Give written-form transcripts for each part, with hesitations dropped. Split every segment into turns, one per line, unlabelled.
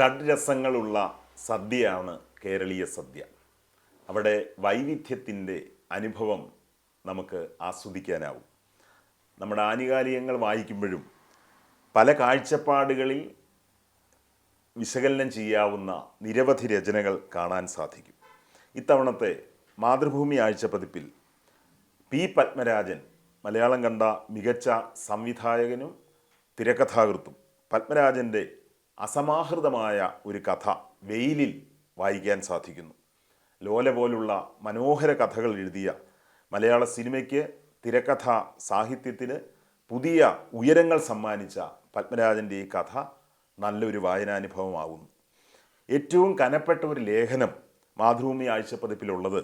ഷഡ്രസങ്ങളുള്ള സദ്യയാണ് കേരളീയ സദ്യ. അവിടെ വൈവിധ്യത്തിൻ്റെ അനുഭവം നമുക്ക് ആസ്വദിക്കാനാവും. നമ്മുടെ ആനുകാലികങ്ങൾ വായിക്കുമ്പോഴും പല കാഴ്ചപ്പാടുകളിൽ വിശകലനം ചെയ്യാവുന്ന നിരവധി രചനകൾ കാണാൻ സാധിക്കും. ഇത്തവണത്തെ മാതൃഭൂമി ആഴ്ചപ്പതിപ്പിൽ പി പത്മരാജൻ, മലയാളം കണ്ട മികച്ച സംവിധായകനും തിരക്കഥാകൃത്തും, പത്മരാജൻ്റെ അസമാഹൃതമായ ഒരു കഥ വെയിലിൽ വായിക്കാൻ സാധിക്കുന്നു. ലോല പോലുള്ള മനോഹര കഥകൾ എഴുതിയ മലയാള സിനിമയ്ക്ക്, തിരക്കഥ സാഹിത്യത്തിന് പുതിയ ഉയരങ്ങൾ സമ്മാനിച്ച പത്മരാജൻ്റെ ഈ കഥ നല്ലൊരു വായനാനുഭവമാകുന്നു. ഏറ്റവും കനപ്പെട്ട ഒരു ലേഖനം മാതൃഭൂമി ആഴ്ചപ്പതിപ്പിലുള്ളത്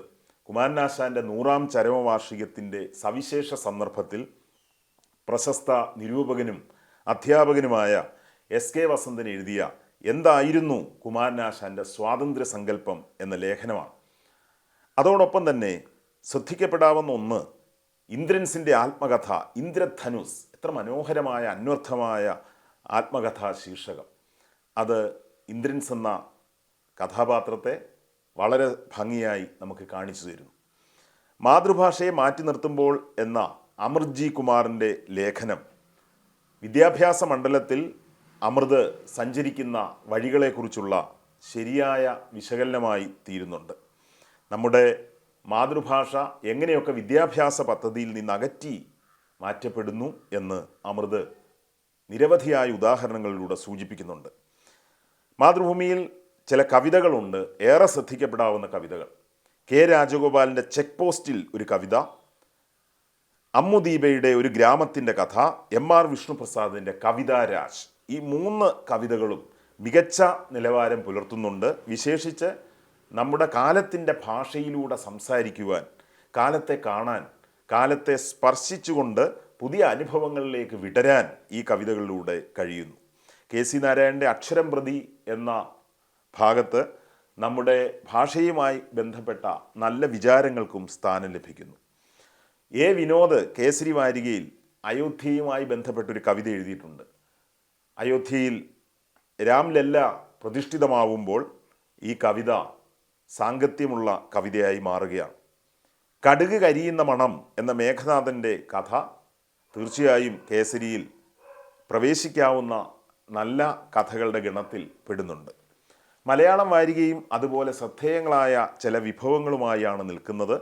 കുമാരനാശാൻ്റെ 100ാം ചരമവാർഷികത്തിൻ്റെ സവിശേഷ സന്ദർഭത്തിൽ പ്രശസ്ത നിരൂപകനും അധ്യാപകനുമായ എസ് കെ വസന്തൻ എഴുതിയ എന്തായിരുന്നു കുമാരനാശാൻ്റെ സ്വാതന്ത്ര്യ സങ്കല്പം എന്ന ലേഖനമാണ്. അതോടൊപ്പം തന്നെ ശ്രദ്ധിക്കപ്പെടാവുന്ന ഒന്ന് ഇന്ദ്രൻസിൻ്റെ ആത്മകഥ ഇന്ദ്രധനുസ്. എത്ര മനോഹരമായ അന്വർത്ഥമായ ആത്മകഥാ ശീർഷകം. അത് ഇന്ദ്രൻസ് എന്ന കഥാപാത്രത്തെ വളരെ ഭംഗിയായി നമുക്ക് കാണിച്ചു തരുന്നു. മാതൃഭാഷയെ മാറ്റി നിർത്തുമ്പോൾ എന്ന അമൃത് കുമാറിൻ്റെ ലേഖനം വിദ്യാഭ്യാസ മണ്ഡലത്തിൽ അമൃത് സഞ്ചരിക്കുന്ന വഴികളെക്കുറിച്ചുള്ള ശരിയായ വിശകലനമായി തീരുന്നുണ്ട്. നമ്മുടെ മാതൃഭാഷ എങ്ങനെയൊക്കെ വിദ്യാഭ്യാസ പദ്ധതിയിൽ നിന്ന് അകറ്റി മാറ്റപ്പെടുന്നു എന്ന് അമൃത് നിരവധിയായ ഉദാഹരണങ്ങളിലൂടെ സൂചിപ്പിക്കുന്നുണ്ട്. മാതൃഭൂമിയിൽ ചില കവിതകളുണ്ട്, ഏറെ ശ്രദ്ധിക്കപ്പെടാവുന്ന കവിതകൾ. കെ രാജഗോപാലിൻ്റെ ചെക്ക് പോസ്റ്റിൽ ഒരു കവിത, അമ്മുദീപയുടെ ഒരു ഗ്രാമത്തിൻ്റെ കഥ, എം.ആർ. വിഷ്ണുപ്രസാദിൻ്റെ കവിതാരാജ്. ഈ 3 കവിതകളും മികച്ച നിലവാരം പുലർത്തുന്നുണ്ട്. വിശേഷിച്ച് നമ്മുടെ കാലത്തിൻ്റെ ഭാഷയിലൂടെ സംസാരിക്കുവാൻ, കാലത്തെ കാണാൻ, കാലത്തെ സ്പർശിച്ചുകൊണ്ട് പുതിയ അനുഭവങ്ങളിലേക്ക് വിടരാൻ ഈ കവിതകളിലൂടെ കഴിയുന്നു. കെ സി നാരായണൻ്റെ അക്ഷരം പ്രതി എന്ന ഭാഗത്ത് നമ്മുടെ ഭാഷയുമായി ബന്ധപ്പെട്ട നല്ല വിചാരങ്ങൾക്കും സ്ഥാനം ലഭിക്കുന്നു. എ വിനോദ് കേസരി വാരികയിൽ അയോധ്യയുമായി ബന്ധപ്പെട്ടൊരു കവിത എഴുതിയിട്ടുണ്ട്. അയോധ്യയിൽ രാംലല്ല പ്രതിഷ്ഠിതമാവുമ്പോൾ ഈ കവിത സാങ്കത്യമുള്ള കവിതയായി മാറുകയാണ്. കടുക് കരിയുന്ന മണം എന്ന മേഘനാഥൻ്റെ കഥ തീർച്ചയായും കേസരിയിൽ പ്രവേശിക്കാവുന്ന നല്ല കഥകളുടെ ഗണത്തിൽ പെടുന്നുണ്ട്. മലയാളം വാരികയും അതുപോലെ ശ്രദ്ധേയങ്ങളായ ചില വിഭവങ്ങളുമായാണ് നിൽക്കുന്നത്.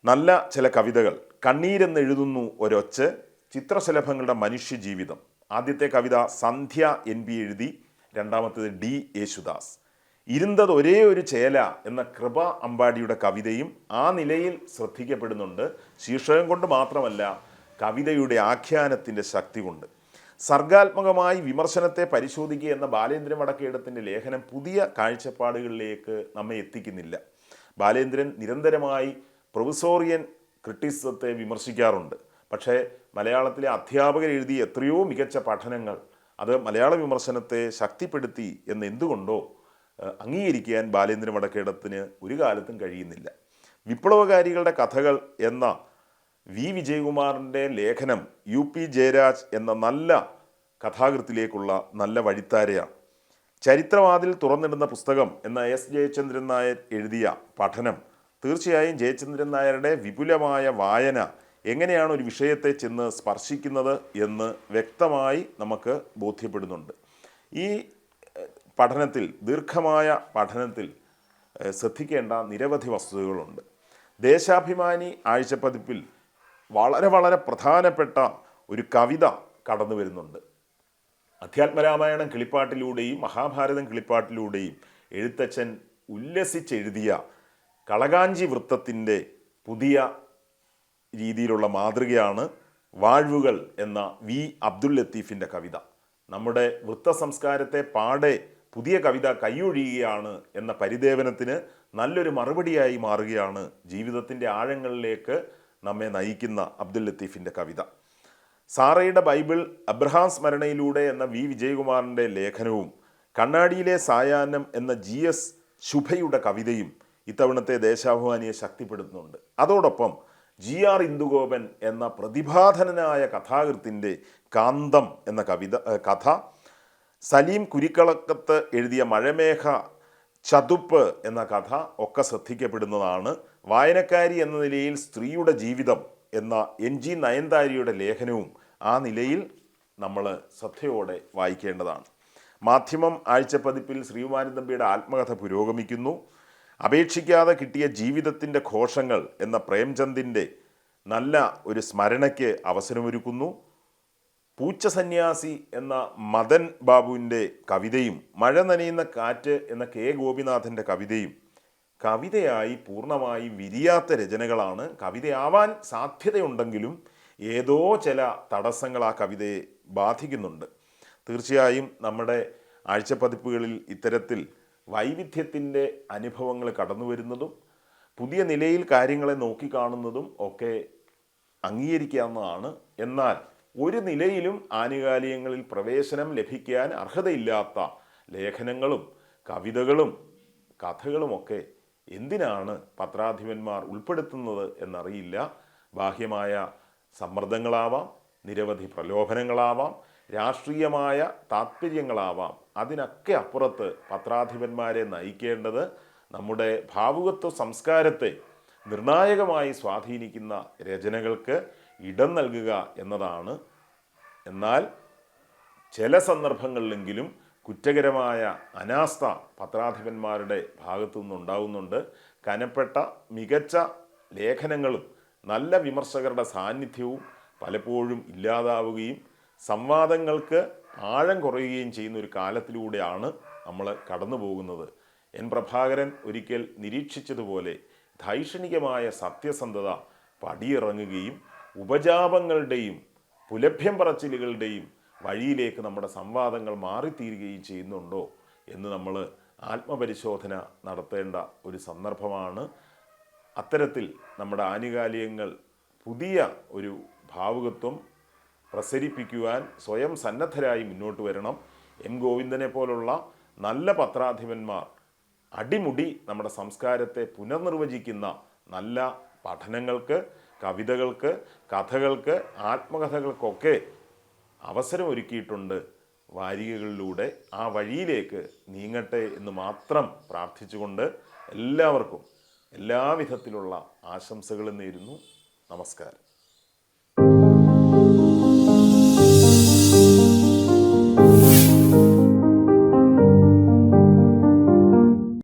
നല്ല ചില കവിതകൾ, കണ്ണീരെന്നെഴുതുന്നു ഒരൊച്ച്, ചിത്രശലഭങ്ങളുടെ മനുഷ്യജീവിതം. ആദ്യത്തെ കവിത സന്ധ്യ NB എഴുതി, രണ്ടാമത്തേത് D യേശുദാസ്. ഇരുന്നത് ഒരേ ഒരു ചേല എന്ന കൃപ അമ്പാടിയുടെ കവിതയും ആ നിലയിൽ ശ്രദ്ധിക്കപ്പെടുന്നുണ്ട്. ശീർഷകം കൊണ്ട് മാത്രമല്ല, കവിതയുടെ ആഖ്യാനത്തിൻ്റെ ശക്തി കൊണ്ട്. സർഗാത്മകമായി വിമർശനത്തെ പരിശോധിക്കുക എന്ന ബാലേന്ദ്രൻ വടക്കേടത്തിൻ്റെ ലേഖനം പുതിയ കാഴ്ചപ്പാടുകളിലേക്ക് നമ്മെ എത്തിക്കുന്നില്ല. ബാലേന്ദ്രൻ നിരന്തരമായി പ്രൊഫസോറിയൻ ക്രിറ്റിസിസത്തെ വിമർശിക്കാറുണ്ട്. പക്ഷേ മലയാളത്തിലെ അധ്യാപകർ എഴുതിയ എത്രയോ മികച്ച പഠനങ്ങൾ അത് മലയാള വിമർശനത്തെ ശക്തിപ്പെടുത്തി എന്ന് എന്തുകൊണ്ടോ അംഗീകരിക്കാൻ ബാലേന്ദ്രൻ വടക്കേടത്തിന് ഒരു കാലത്തും കഴിയുന്നില്ല. വിപ്ലവകാരികളുടെ കഥകൾ എന്ന വി വിജയകുമാറിൻ്റെ ലേഖനം UP ജയരാജ് എന്ന നല്ല കഥാകൃത്തിലേക്കുള്ള നല്ല വഴിത്താരയാണ്. ചരിത്രവാതിൽ തുറന്നിടുന്ന പുസ്തകം എന്ന S ജയചന്ദ്രൻ നായർ എഴുതിയ പഠനം തീർച്ചയായും ജയചന്ദ്രൻ നായരുടെ വിപുലമായ വായന എങ്ങനെയാണ് ഒരു വിഷയത്തെ ചെന്ന് സ്പർശിക്കുന്നത് എന്ന് വ്യക്തമായി നമുക്ക് ബോധ്യപ്പെടുന്നുണ്ട്. ഈ പഠനത്തിൽ, ദീർഘമായ പഠനത്തിൽ ശ്രദ്ധിക്കേണ്ട നിരവധി വസ്തുതകളുണ്ട്. ദേശാഭിമാനി ആഴ്ചപ്പതിപ്പിൽ വളരെ പ്രധാനപ്പെട്ട ഒരു കവിത കടന്നു വരുന്നുണ്ട്. അധ്യാത്മരാമായണം കിളിപ്പാട്ടിലൂടെയും മഹാഭാരതം കിളിപ്പാട്ടിലൂടെയും എഴുത്തച്ഛൻ ഉല്ലസിച്ചെഴുതിയ കളകാഞ്ചി വൃത്തത്തിൻ്റെ പുതിയ രീതിയിലുള്ള മാതൃകയാണ് വാഴ്വുകൾ എന്ന V അബ്ദുൽ ലത്തീഫിൻ്റെ കവിത. നമ്മുടെ വൃത്തസംസ്കാരത്തെ പാടെ പുതിയ കവിത കൈയൊഴിയുകയാണ് എന്ന പരിദേവനത്തിന് നല്ലൊരു മറുപടിയായി മാറുകയാണ് ജീവിതത്തിൻ്റെ ആഴങ്ങളിലേക്ക് നമ്മെ നയിക്കുന്ന അബ്ദുൽ ലത്തീഫിൻ്റെ കവിത. സാറയുടെ ബൈബിൾ അബ്രഹാം സ്മരണയിലൂടെ എന്ന V വിജയകുമാറിൻ്റെ ലേഖനവും കണ്ണാടിയിലെ സായാഹ്നം എന്ന GS ശുഭയുടെ കവിതയും ഇത്തവണത്തെ ദേശാഭിമാനിയെ ശക്തിപ്പെടുത്തുന്നുണ്ട്. അതോടൊപ്പം GR ഇന്ദുഗോപൻ എന്ന പ്രതിഭാധനനായ കഥാകൃത്തിൻ്റെ കാന്തം എന്ന കഥ സലീം കുരിക്കളക്കത്ത് എഴുതിയ മഴമേഘ ചതുപ്പ് എന്ന കഥ ഒക്കെ ശ്രദ്ധിക്കപ്പെടുന്നതാണ്. വായനക്കാരി എന്ന നിലയിൽ സ്ത്രീയുടെ ജീവിതം എന്ന NG നയൻതാരിയുടെ ലേഖനവും ആ നിലയിൽ നമ്മൾ ശ്രദ്ധയോടെ വായിക്കേണ്ടതാണ്. മാധ്യമം ആഴ്ചപ്പതിപ്പിൽ ശ്രീകുമാരൻ തമ്പിയുടെ ആത്മകഥ പുരോഗമിക്കുന്നു. അപേക്ഷിക്കാതെ കിട്ടിയ ജീവിതത്തിൻ്റെ ഘോഷങ്ങൾ എന്ന പ്രേംചന്ദിൻ്റെ നല്ല ഒരു സ്മരണയ്ക്ക് അവസരമൊരുക്കുന്നു. പൂച്ച സന്യാസി എന്ന മദൻ ബാബുവിൻ്റെ കവിതയും മഴ നനയുന്ന കാറ്റ് എന്ന K ഗോപിനാഥൻ്റെ കവിതയും കവിതയായി പൂർണ്ണമായി വിരിയാത്ത രചനകളാണ്. കവിതയാവാൻ സാധ്യതയുണ്ടെങ്കിലും ഏതോ ചില തടസ്സങ്ങൾ ആ കവിതയെ ബാധിക്കുന്നുണ്ട്. തീർച്ചയായും നമ്മുടെ ആഴ്ചപ്പതിപ്പുകളിൽ ഇത്തരത്തിൽ വൈവിധ്യത്തിൻ്റെ അനുഭവങ്ങൾ കടന്നു വരുന്നതും പുതിയ നിലയിൽ കാര്യങ്ങളെ നോക്കിക്കാണുന്നതും ഒക്കെ അംഗീകരിക്കാവുന്നതാണ്. എന്നാൽ ഒരു നിലയിലും ആനുകാലികങ്ങളിൽ പ്രവേശനം ലഭിക്കാൻ അർഹതയില്ലാത്ത ലേഖനങ്ങളും കവിതകളും കഥകളുമൊക്കെ എന്തിനാണ് പത്രാധിപന്മാർ ഉൾപ്പെടുത്തുന്നത് എന്നറിയില്ല. ബാഹ്യമായ സമ്മർദ്ദങ്ങളാവാം, നിരവധി പ്രലോഭനങ്ങളാവാം, രാഷ്ട്രീയമായ താത്പര്യങ്ങളാവാം. അതിനൊക്കെ അപ്പുറത്ത് പത്രാധിപന്മാരെ നയിക്കേണ്ടത് നമ്മുടെ ഭാവുകത്വ സംസ്കാരത്തെ നിർണായകമായി സ്വാധീനിക്കുന്ന രചനകൾക്ക് ഇടം നൽകുക എന്നതാണ്. എന്നാൽ ചില സന്ദർഭങ്ങളിലെങ്കിലും കുറ്റകരമായ അനാസ്ഥ പത്രാധിപന്മാരുടെ ഭാഗത്തു നിന്നുണ്ടാകുന്നുണ്ട്. കനപ്പെട്ട മികച്ച ലേഖനങ്ങളും നല്ല വിമർശകരുടെ സാന്നിധ്യവും പലപ്പോഴും ഇല്ലാതാവുകയും സംവാദങ്ങൾക്ക് ആഴം കുറയുകയും ചെയ്യുന്ന ഒരു കാലത്തിലൂടെയാണ് നമ്മൾ കടന്നു പോകുന്നത്. N. പ്രഭാകരൻ ഒരിക്കൽ നിരീക്ഷിച്ചതുപോലെ ധൈഷണികമായ സത്യസന്ധത പടിയിറങ്ങുകയും ഉപജാപങ്ങളുടെയും പുലഭ്യം പറച്ചിലുകളുടെയും വഴിയിലേക്ക് നമ്മുടെ സംവാദങ്ങൾ മാറിത്തീരുകയും ചെയ്യുന്നുണ്ടോ എന്ന് നമ്മൾ ആത്മപരിശോധന നടത്തേണ്ട ഒരു സന്ദർഭമാണ്. അത്തരത്തിൽ നമ്മുടെ ആനുകാലികങ്ങൾ പുതിയ ഒരു ഭാവുകത്വം പ്രസരിപ്പിക്കുവാൻ സ്വയം സന്നദ്ധരായി മുന്നോട്ട് വരണം. M. ഗോവിന്ദനെ പോലുള്ള നല്ല പത്രാധിപന്മാർ അടിമുടി നമ്മുടെ സംസ്കാരത്തെ പുനർനിർവചിക്കുന്ന നല്ല പഠനങ്ങൾക്ക്, കവിതകൾക്ക്, കഥകൾക്ക്, ആത്മകഥകൾക്കൊക്കെ അവസരമൊരുക്കിയിട്ടുണ്ട്. വാരികകളിലൂടെ ആ വഴിയിലേക്ക് നീങ്ങട്ടെ എന്ന് മാത്രം പ്രാർത്ഥിച്ചുകൊണ്ട് എല്ലാവർക്കും എല്ലാവിധത്തിലുള്ള ആശംസകളും നേരുന്നു. നമസ്കാരം.